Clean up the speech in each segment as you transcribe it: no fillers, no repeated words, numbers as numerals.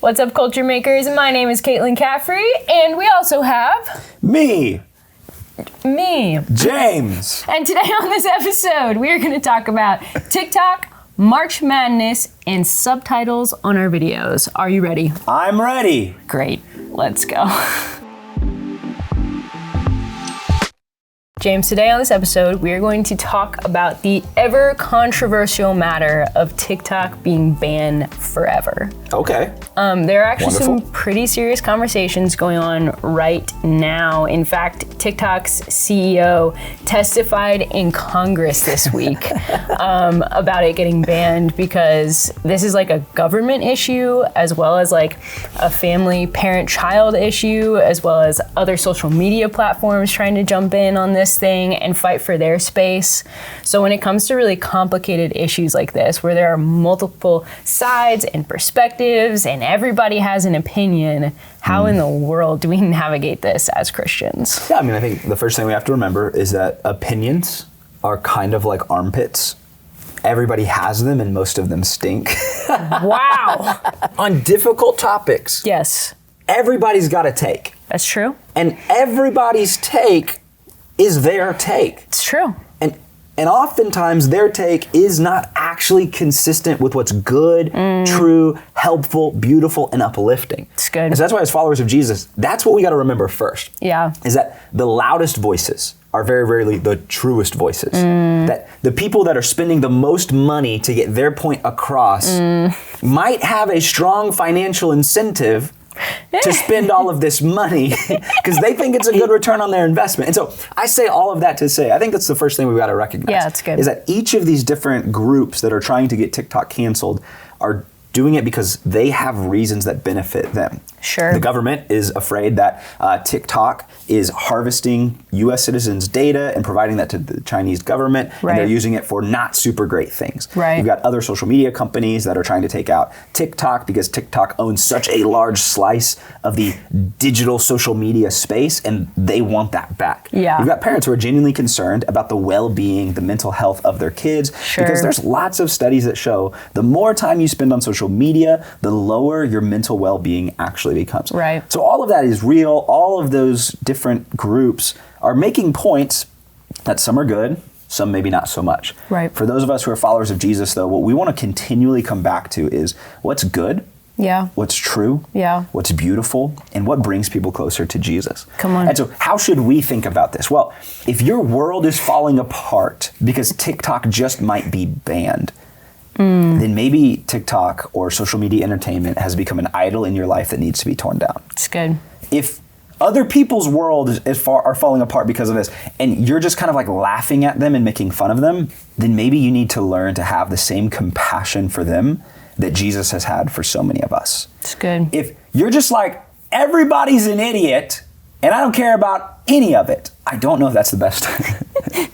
What's up, culture makers? My name is Caitlin Caffrey, and we also have Me, And James. today on this episode, we are going to talk about TikTok, March Madness, and subtitles on our videos. Are you ready? I'm ready. Great. Let's go. James, today on this episode, we are going to talk about the ever controversial matter of TikTok being banned forever. Okay. There are actually Wonderful. some pretty serious conversations going on right now. In fact, TikTok's CEO testified in Congress this week about it getting banned because this is like a government issue as well as like a family parent-child issue as well as other social media platforms trying to jump in on this thing and fight for their space. So when it comes to really complicated issues like this, where there are multiple sides and perspectives and everybody has an opinion, how in the world do we navigate this as Christians? Yeah, I mean, I think the first thing we have to remember is that opinions are kind of like armpits. Everybody has them and most of them stink. Wow. On difficult topics, Yes, everybody's got a take. that's true. And everybody's take is their take. It's true. And oftentimes their take is not actually consistent with what's good, true, helpful, beautiful, and uplifting. It's good. And so that's why as followers of Jesus, that's what we got to remember first. Yeah. Is that the loudest voices are very rarely the truest voices. That the people that are spending the most money to get their point across might have a strong financial incentive to spend all of this money because they think it's a good return on their investment. And so I say all of that to say, I think that's the first thing we've got to recognize. Yeah, that's good. Is that each of these different groups that are trying to get TikTok canceled are doing it because they have reasons that benefit them. Sure. The government is afraid that TikTok is harvesting U.S. citizens' data and providing that to the Chinese government, Right. and they're using it for not super great things. Right. You've got other social media companies that are trying to take out TikTok because TikTok owns such a large slice of the digital social media space, and they want that back. Yeah. You've got parents who are genuinely concerned about the well-being, the mental health of their kids, Sure. because there's lots of studies that show the more time you spend on social media, the lower your mental well-being actually becomes. Right. So all of that is real. All of those different groups are making points that some are good, some maybe not so much. Right. For those of us who are followers of Jesus, though, what we want to continually come back to is what's good, Yeah. what's true, Yeah. what's beautiful, and what brings people closer to Jesus. Come on. And so how should we think about this? Well, if your world is falling apart because TikTok just might be banned, then maybe TikTok or social media entertainment has become an idol in your life that needs to be torn down. It's good. If other people's world are falling apart because of this, and you're just kind of like laughing at them and making fun of them, then maybe you need to learn to have the same compassion for them that Jesus has had for so many of us. It's good. If you're just like, everybody's an idiot, and I don't care about any of it, I don't know if that's the best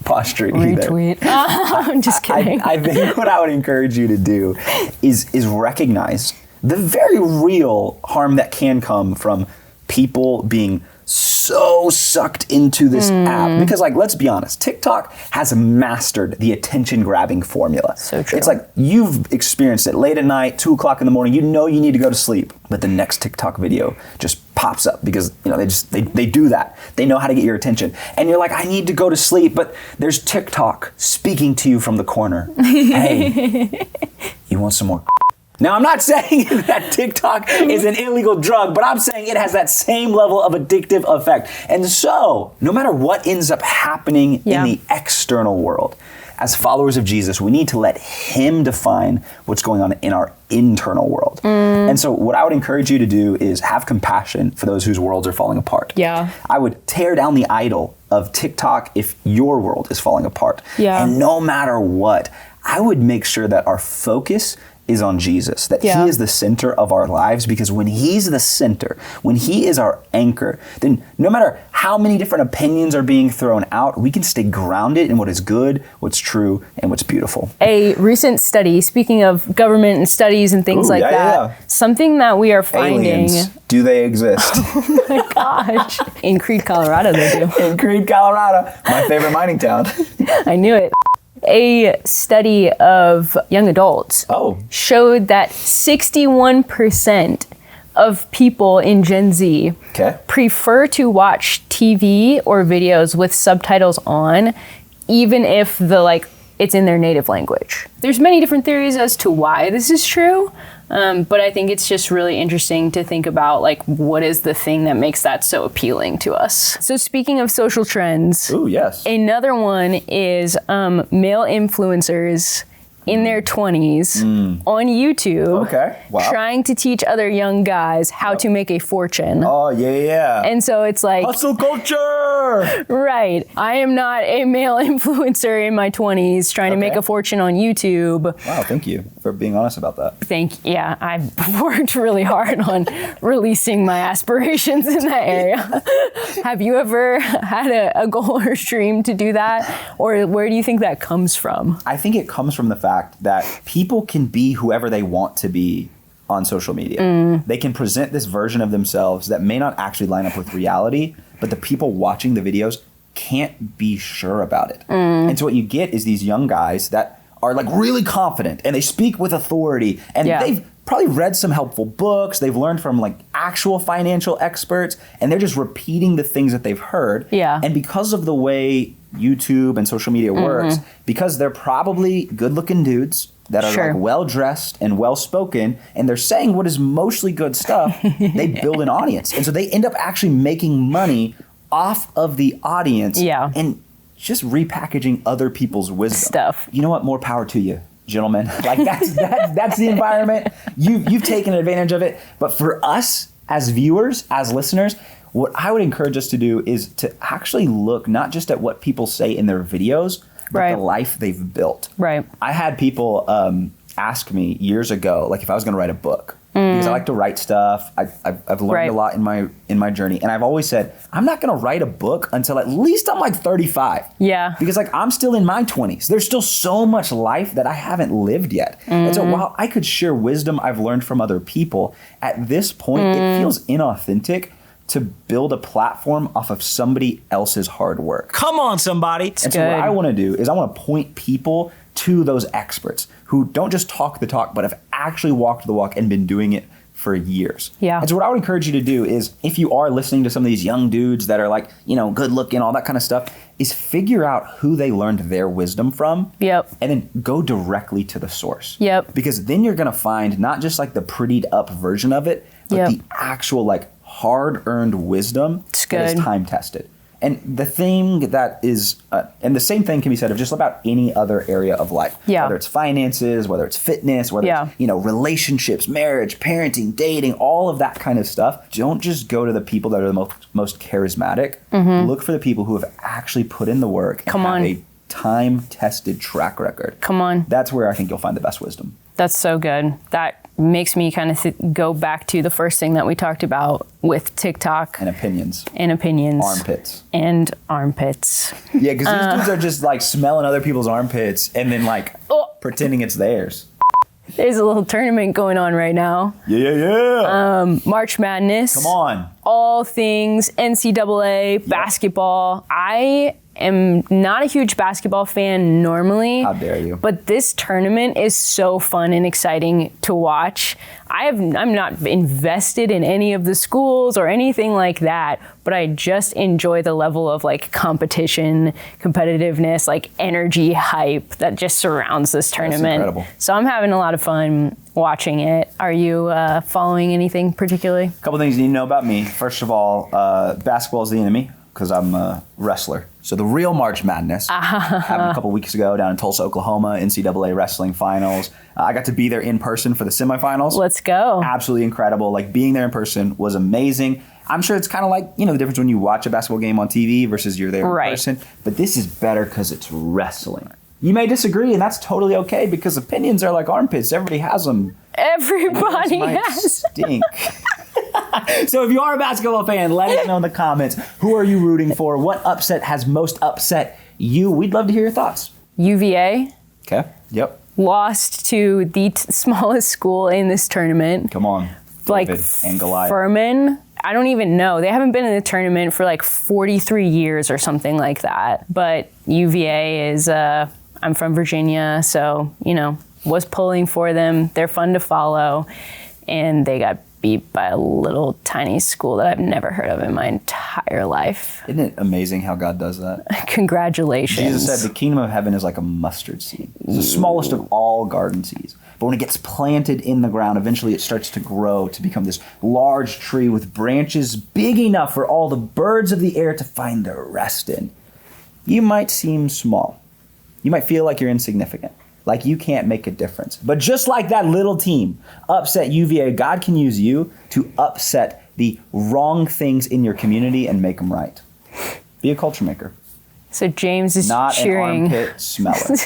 posturing either. Retweet. I'm just kidding. I think what I would encourage you to do is recognize the very real harm that can come from people being so sucked into this app. Because like, let's be honest, TikTok has mastered the attention-grabbing formula. So true. It's like you've experienced it late at night, 2 o'clock in the morning, you know you need to go to sleep, but the next TikTok video just pops up because they do that. They know how to get your attention. And you're like, I need to go to sleep, but there's TikTok speaking to you from the corner. Hey, you want some more? Now, I'm not saying that TikTok is an illegal drug, but I'm saying it has that same level of addictive effect. And so, no matter what ends up happening in the external world, as followers of Jesus, we need to let Him define what's going on in our internal world. And so what I would encourage you to do is have compassion for those whose worlds are falling apart. Yeah. I would tear down the idol of TikTok if your world is falling apart. Yeah. And no matter what, I would make sure that our focus is on Jesus, that He is the center of our lives, because when He's the center, when He is our anchor, then no matter how many different opinions are being thrown out, we can stay grounded in what is good, what's true, and what's beautiful. A recent study, speaking of government and studies and things something that we are finding. Aliens, do they exist? Oh my gosh. In Creed, Colorado, they do. In Creed, Colorado, my favorite mining town. I knew it. A study of young adults showed that 61% of people in Gen Z prefer to watch TV or videos with subtitles on, even if it's in their native language. There's many different theories as to why this is true, but I think it's just really interesting to think about what is the thing that makes that so appealing to us. So speaking of social trends, ooh, yes, another one is male influencers in their 20s on YouTube trying to teach other young guys how to make a fortune. Oh, yeah. And so it's like... hustle culture! Right. I am not a male influencer in my 20s trying to make a fortune on YouTube. Wow, thank you for being honest about that. Yeah, I've worked really hard on releasing my aspirations in that area. Have you ever had a goal or dream to do that? Or where do you think that comes from? I think it comes from the fact that people can be whoever they want to be on social media. They can present this version of themselves that may not actually line up with reality, but the people watching the videos can't be sure about it. And so what you get is these young guys that are really confident and they speak with authority and they've probably read some helpful books. They've learned from actual financial experts and they're just repeating the things that they've heard. Yeah. And because of the way YouTube and social media works, because they're probably good-looking dudes that are well-dressed and well-spoken, and they're saying what is mostly good stuff, they build an audience. And so they end up actually making money off of the audience and just repackaging other people's wisdom. Stuff. You know what? More power to you, gentlemen. That's the environment. You've taken advantage of it. But for us as viewers, as listeners, what I would encourage us to do is to actually look not just at what people say in their videos, but the life they've built. Right. I had people ask me years ago, if I was going to write a book, because I like to write stuff. I've learned a lot in my journey, and I've always said I'm not going to write a book until at least I'm 35. Yeah. Because I'm still in my 20s. There's still so much life that I haven't lived yet. And so while I could share wisdom I've learned from other people, at this point it feels inauthentic to build a platform off of somebody else's hard work. Come on, somebody. So what I want to do is I want to point people to those experts who don't just talk the talk, but have actually walked the walk and been doing it for years. Yeah. And so what I would encourage you to do is, if you are listening to some of these young dudes that are good looking, all that kind of stuff, is figure out who they learned their wisdom from. Yep. And then go directly to the source. Yep. Because then you're going to find not just the prettied up version of it, but the actual hard-earned wisdom that is time-tested. And the thing that is, and the same thing can be said of just about any other area of life. Yeah. Whether it's finances, whether it's fitness, whether it's, relationships, marriage, parenting, dating, all of that kind of stuff. Don't just go to the people that are the most charismatic. Look for the people who have actually put in the work and have a time-tested track record. Come on. That's where I think you'll find the best wisdom. That's so good. That makes me kind of go back to the first thing that we talked about with TikTok. And opinions. Armpits. And armpits. Yeah, because these dudes are just smelling other people's armpits and then pretending it's theirs. There's a little tournament going on right now. Yeah. March Madness. Come on. All things NCAA, basketball. I am not a huge basketball fan normally. How dare you? But this tournament is so fun and exciting to watch. I'm not invested in any of the schools or anything like that, but I just enjoy the level of competition, competitiveness, energy, hype that just surrounds this tournament. That's incredible. So I'm having a lot of fun watching it. Are you following anything particularly? A couple things you need to know about me. First of all, basketball is the enemy because I'm a wrestler. So the real March Madness happened a couple weeks ago down in Tulsa, Oklahoma, NCAA wrestling finals. I got to be there in person for the semifinals. Let's go. Absolutely incredible. Being there in person was amazing. I'm sure it's kind of the difference when you watch a basketball game on TV versus you're there in person. But this is better because it's wrestling. You may disagree, and that's totally okay because opinions are like armpits. Everybody has them. Everybody has. Stink. So if you are a basketball fan, let us know in the comments. Who are you rooting for? What upset has most upset you? We'd love to hear your thoughts. UVA. Okay. Yep. Lost to the smallest school in this tournament. Come on. David and Goliath. Furman. I don't even know. They haven't been in the tournament for 43 years or something like that. But UVA is, I'm from Virginia, so, was pulling for them. They're fun to follow. And they got beat by a little tiny school that I've never heard of in my entire life. Isn't it amazing how God does that? Congratulations. Jesus said the kingdom of heaven is like a mustard seed. It's the smallest of all garden seeds. But when it gets planted in the ground, eventually it starts to grow to become this large tree with branches big enough for all the birds of the air to find their rest in. You might seem small. You might feel like you're insignificant, like you can't make a difference. But just like that little team upset UVA, God can use you to upset the wrong things in your community and make them right. Be a culture maker. So James is not cheering. Not an armpit smeller.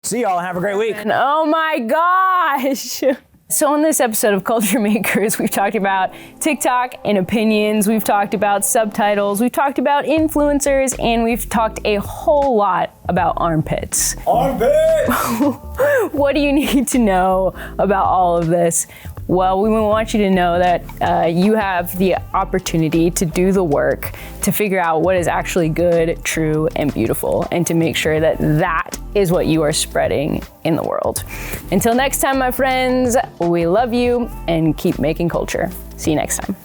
See y'all. Have a great week. And oh my gosh. So on this episode of Culture Makers, we've talked about TikTok and opinions, we've talked about subtitles, we've talked about influencers, and we've talked a whole lot about armpits. Armpits! What do you need to know about all of this? Well, we want you to know that you have the opportunity to do the work to figure out what is actually good, true, and beautiful, and to make sure that that is what you are spreading in the world. Until next time, my friends, we love you and keep making culture. See you next time.